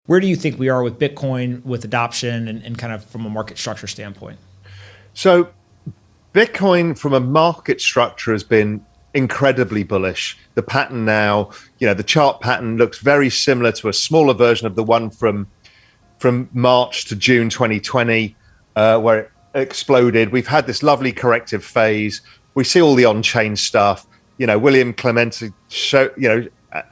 Where do you think we are with Bitcoin, with adoption, and kind of from a market structure standpoint? So Bitcoin from a market structure has been incredibly bullish. The pattern now, the chart pattern looks very similar to a smaller version of the one from March to June 2020, where it exploded. We've had this lovely corrective phase. We see all the on-chain stuff, William Clemente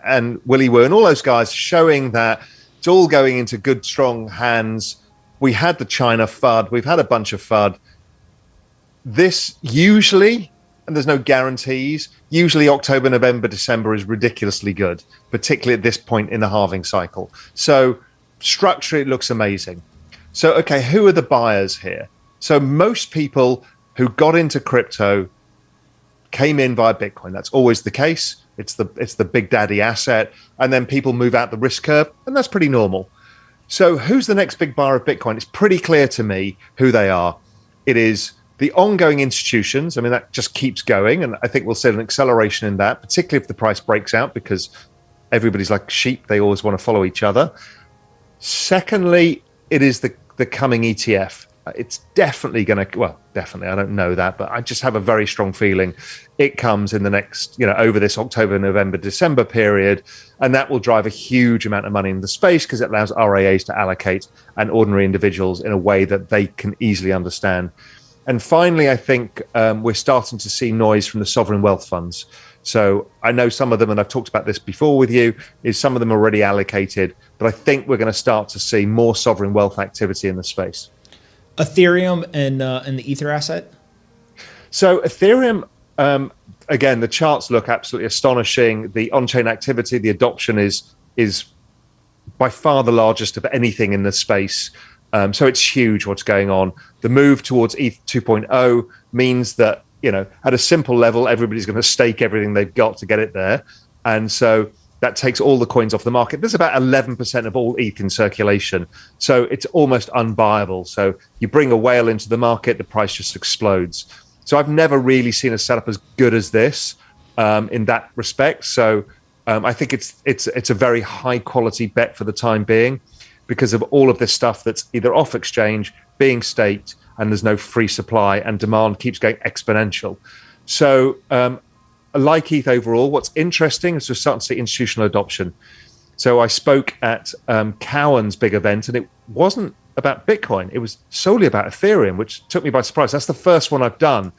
and Willy Woo and all those guys showing that it's all going into good, strong hands. We had the China FUD. We've had a bunch of FUD. This usually, and there's no guarantees, usually October, November, December is ridiculously good, particularly at this point in the halving cycle. So structurally, it looks amazing. So, okay, who are the buyers here? So most people who got into crypto came in via Bitcoin. That's always the case. It's the big daddy asset. And then people move out the risk curve, and that's pretty normal. So who's the next big buyer of Bitcoin? It's pretty clear to me who they are. It is the ongoing institutions. I mean, that just keeps going. And I think we'll see an acceleration in that, particularly if the price breaks out, because everybody's like sheep. They always want to follow each other. Secondly, it is the coming ETF. It's definitely going to, well, definitely, I don't know that, but I just have a very strong feeling it comes in the next, over this October, November, December period. And that will drive a huge amount of money in the space because it allows RIAs to allocate and ordinary individuals in a way that they can easily understand. And finally, I think we're starting to see noise from the sovereign wealth funds. So I know some of them, and I've talked about this before with you, is some of them are already allocated, but I think we're going to start to see more sovereign wealth activity in the space. Ethereum and the Ether asset? So Ethereum, again, the charts look absolutely astonishing. The on-chain activity, the adoption is by far the largest of anything in the space. So it's huge what's going on. The move towards ETH 2.0 means that, at a simple level, everybody's going to stake everything they've got to get it there. And so that takes all the coins off the market. There's about 11% of all ETH in circulation. So it's almost unbuyable. So you bring a whale into the market, the price just explodes. So I've never really seen a setup as good as this in that respect. So I think it's a very high quality bet for the time being because of all of this stuff that's either off exchange, being staked, and there's no free supply, and demand keeps going exponential. So like ETH overall, what's interesting is we're starting to see institutional adoption. So I spoke at Cowen's big event, and it wasn't about Bitcoin. It was solely about Ethereum, which took me by surprise. That's the first one I've done.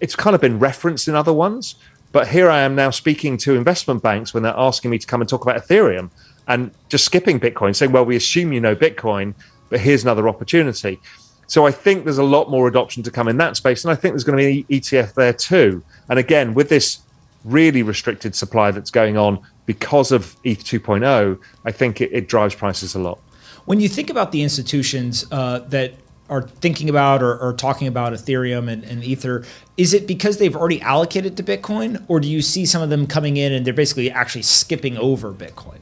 It's kind of been referenced in other ones, but here I am now speaking to investment banks when they're asking me to come and talk about Ethereum and just skipping Bitcoin, saying, well, we assume you know Bitcoin, but here's another opportunity. So I think there's a lot more adoption to come in that space, and I think there's going to be an ETF there too. And again, with this really restricted supply that's going on because of ETH 2.0, I think it drives prices a lot. When you think about the institutions that are thinking about or talking about Ethereum and Ether, is it because they've already allocated to Bitcoin, or do you see some of them coming in and they're basically actually skipping over Bitcoin?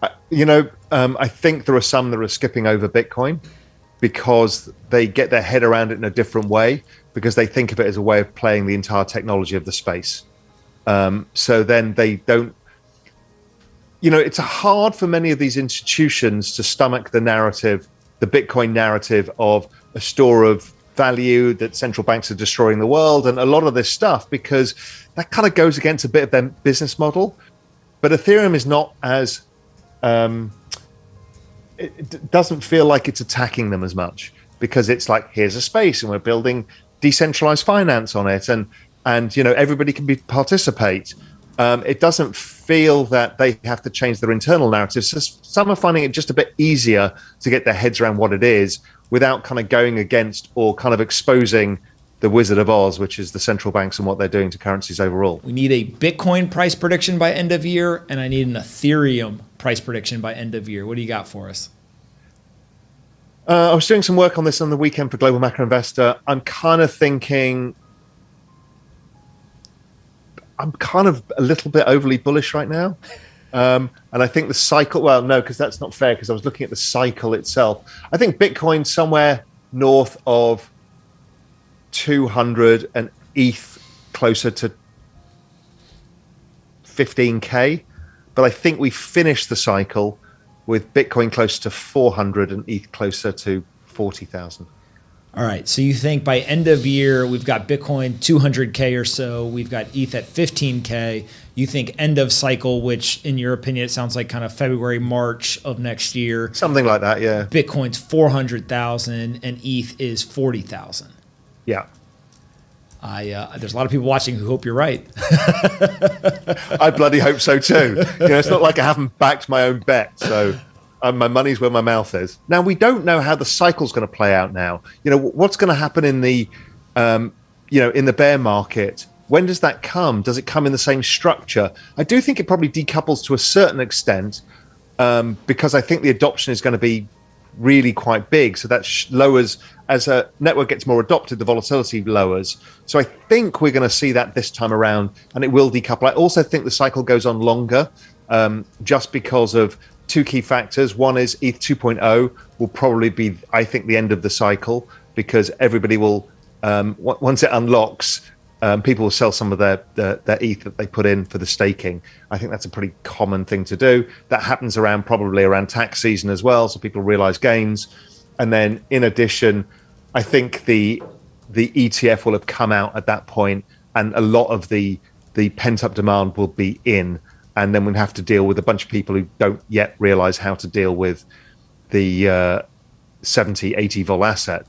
I think there are some that are skipping over Bitcoin because they get their head around it in a different way, because they think of it as a way of playing the entire technology of the space. So then they don't, it's hard for many of these institutions to stomach the narrative, the Bitcoin narrative of a store of value that central banks are destroying the world and a lot of this stuff, because that kind of goes against a bit of their business model. But Ethereum is not as, it doesn't feel like it's attacking them as much, because it's like, here's a space and we're building decentralized finance on it, and everybody can participate. It doesn't feel that they have to change their internal narratives. So some are finding it just a bit easier to get their heads around what it is without kind of going against or kind of exposing the Wizard of Oz, which is the central banks and what they're doing to currencies overall. We need a Bitcoin price prediction by end of year, and I need an Ethereum price prediction by end of year. What do you got for us? I was doing some work on this on the weekend for Global Macro Investor. I'm kind of thinking, I'm kind of a little bit overly bullish right now. And I think the cycle, well, no, because that's not fair, because I was looking at the cycle itself. I think Bitcoin somewhere north of 200 and ETH closer to 15K. But I think we finished the cycle with Bitcoin closer to 400 and ETH closer to 40,000. All right. So you think by end of year, we've got Bitcoin 200K or so. We've got ETH at 15K. You think end of cycle, which in your opinion, it sounds like kind of February, March of next year. Something like that, yeah. Bitcoin's 400,000 and ETH is 40,000. Yeah. There's a lot of people watching who hope you're right. I bloody hope so too. It's not like I haven't backed my own bet. So my money's where my mouth is. Now, we don't know how the cycle's going to play out now. What's going to happen in the, in the bear market? When does that come? Does it come in the same structure? I do think it probably decouples to a certain extent because I think the adoption is going to be really quite big. So that lowers, as a network gets more adopted, the volatility lowers. So I think we're going to see that this time around, and it will decouple. I also think the cycle goes on longer just because of two key factors. One is ETH 2.0 will probably be, I think, the end of the cycle because everybody will, once it unlocks, people will sell some of their ETH that they put in for the staking. I think that's a pretty common thing to do. That happens probably around tax season as well, so people realize gains. And then in addition, I think the ETF will have come out at that point, and a lot of the pent-up demand will be in. And then we'll have to deal with a bunch of people who don't yet realize how to deal with the 70, 80 vol asset.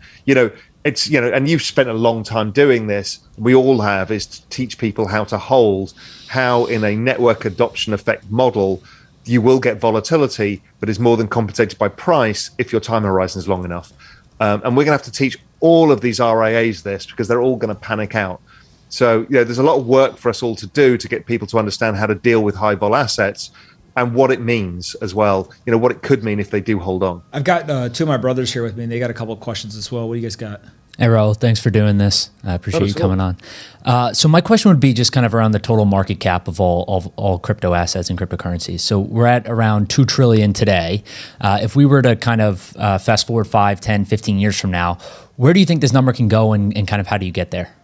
It's, and you've spent a long time doing this. We all have, is to teach people how to hold, how in a network adoption effect model, you will get volatility, but is more than compensated by price if your time horizon is long enough. And we're going to have to teach all of these RIAs this because they're all going to panic out. So, there's a lot of work for us all to do to get people to understand how to deal with high vol assets and what it means as well, what it could mean if they do hold on. I've got two of my brothers here with me, and they got a couple of questions as well. What do you guys got? Hey, Raoul, thanks for doing this. I appreciate you coming on. So my question would be just kind of around the total market cap of all crypto assets and cryptocurrencies. So we're at around 2 trillion today. If we were to kind of fast forward 5, 10, 15 years from now, where do you think this number can go and kind of how do you get there?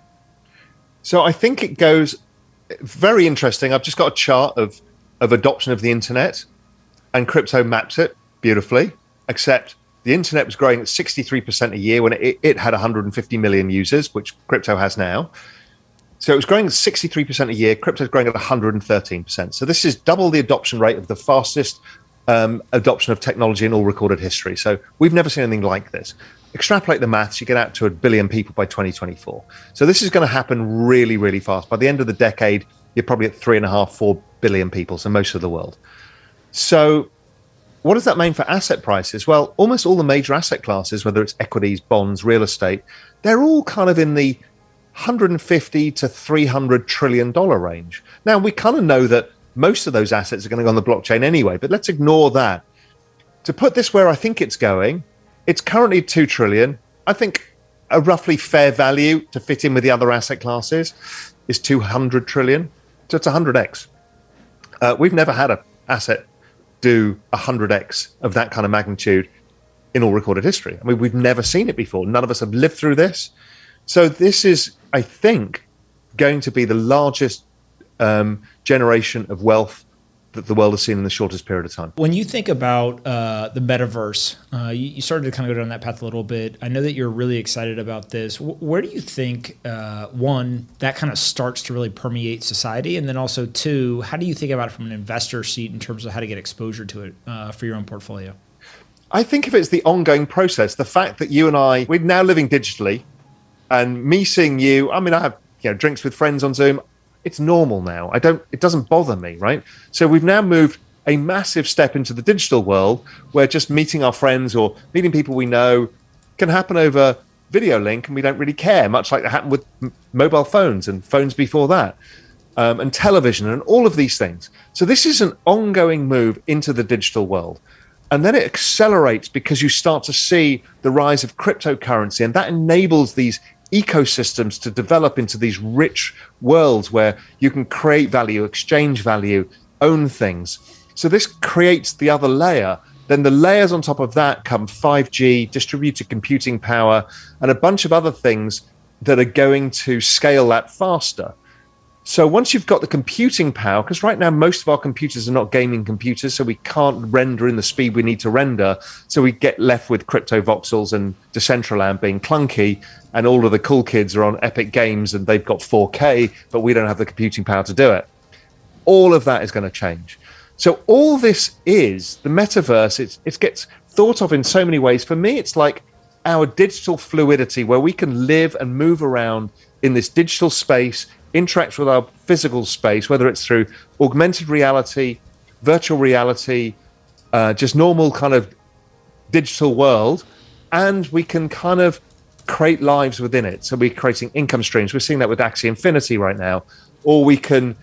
So I think it goes very interesting. I've just got a chart of adoption of the internet, and crypto maps it beautifully, except the internet was growing at 63% a year when it had 150 million users, which crypto has now. So it was growing at 63% a year. Crypto is growing at 113%. So this is double the adoption rate of the fastest adoption of technology in all recorded history. So we've never seen anything like this. Extrapolate the maths, you get out to 1 billion people by 2024. So this is going to happen really, really fast. By the end of the decade, you're probably at 3.5, 4 billion people, so most of the world. So what does that mean for asset prices? Well, almost all the major asset classes, whether it's equities, bonds, real estate, they're all kind of in the 150 to $300 trillion range. Now, we kind of know that most of those assets are going to go on the blockchain anyway, but let's ignore that. To put this where I think it's going, it's currently 2 trillion. I think a roughly fair value to fit in with the other asset classes is 200 trillion. So it's 100x. We've never had an asset do 100x of that kind of magnitude in all recorded history. I mean, we've never seen it before. None of us have lived through this. So this is, I think, going to be the largest generation of wealth that the world has seen in the shortest period of time. When you think about the metaverse, you started to kind of go down that path a little bit. I know that you're really excited about this. Where do you think, one, that kind of starts to really permeate society? And then also, two, how do you think about it from an investor seat in terms of how to get exposure to it for your own portfolio? I think if it's the ongoing process, the fact that you and I, we're now living digitally, and me seeing you, I mean, I have drinks with friends on Zoom. It's normal now. It doesn't bother me, right? So we've now moved a massive step into the digital world where just meeting our friends or meeting people we know can happen over video link, and we don't really care, much like that happened with mobile phones and phones before that, and television and all of these things. So this is an ongoing move into the digital world. And then it accelerates because you start to see the rise of cryptocurrency, and that enables these ecosystems to develop into these rich worlds where you can create value, exchange value, own things. So this creates the other layer. Then the layers on top of that come 5G, distributed computing power, and a bunch of other things that are going to scale that faster. So once you've got the computing power, because right now most of our computers are not gaming computers, so we can't render in the speed we need to render. So we get left with crypto voxels and Decentraland being clunky, and all of the cool kids are on Epic Games and they've got 4K, but we don't have the computing power to do it. All of that is going to change. So all this is the metaverse. It gets thought of in so many ways. For me, it's like our digital fluidity, where we can live and move around in this digital space, interact with our physical space, whether it's through augmented reality, virtual reality, just normal kind of digital world, and we can kind of create lives within it. So we're creating income streams. We're seeing that with Axie Infinity right now. Or we can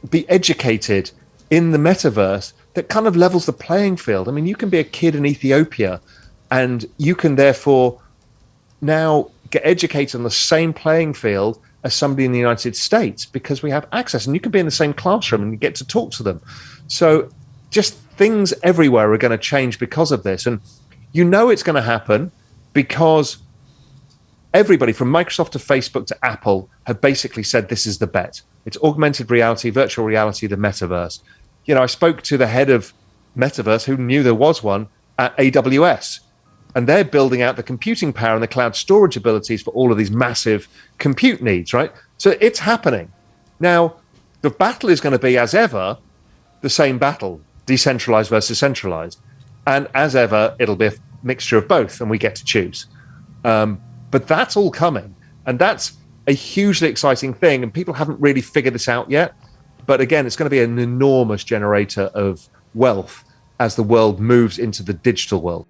be educated in the metaverse that kind of levels the playing field. I mean, you can be a kid in Ethiopia and you can therefore now get educated on the same playing field as somebody in the United States, because we have access, and you can be in the same classroom and you get to talk to them. So just things everywhere are going to change because of this. And you know it's going to happen because everybody from Microsoft to Facebook to Apple have basically said this is the bet. It's augmented reality, virtual reality, the metaverse. You know, I spoke to the head of metaverse who knew there was one at AWS. And they're building out the computing power and the cloud storage abilities for all of these massive compute needs, right? So it's happening. Now, the battle is going to be, as ever, the same battle, decentralized versus centralized. And as ever, it'll be a mixture of both, and we get to choose. But that's all coming. And that's a hugely exciting thing. And people haven't really figured this out yet. But again, it's going to be an enormous generator of wealth as the world moves into the digital world.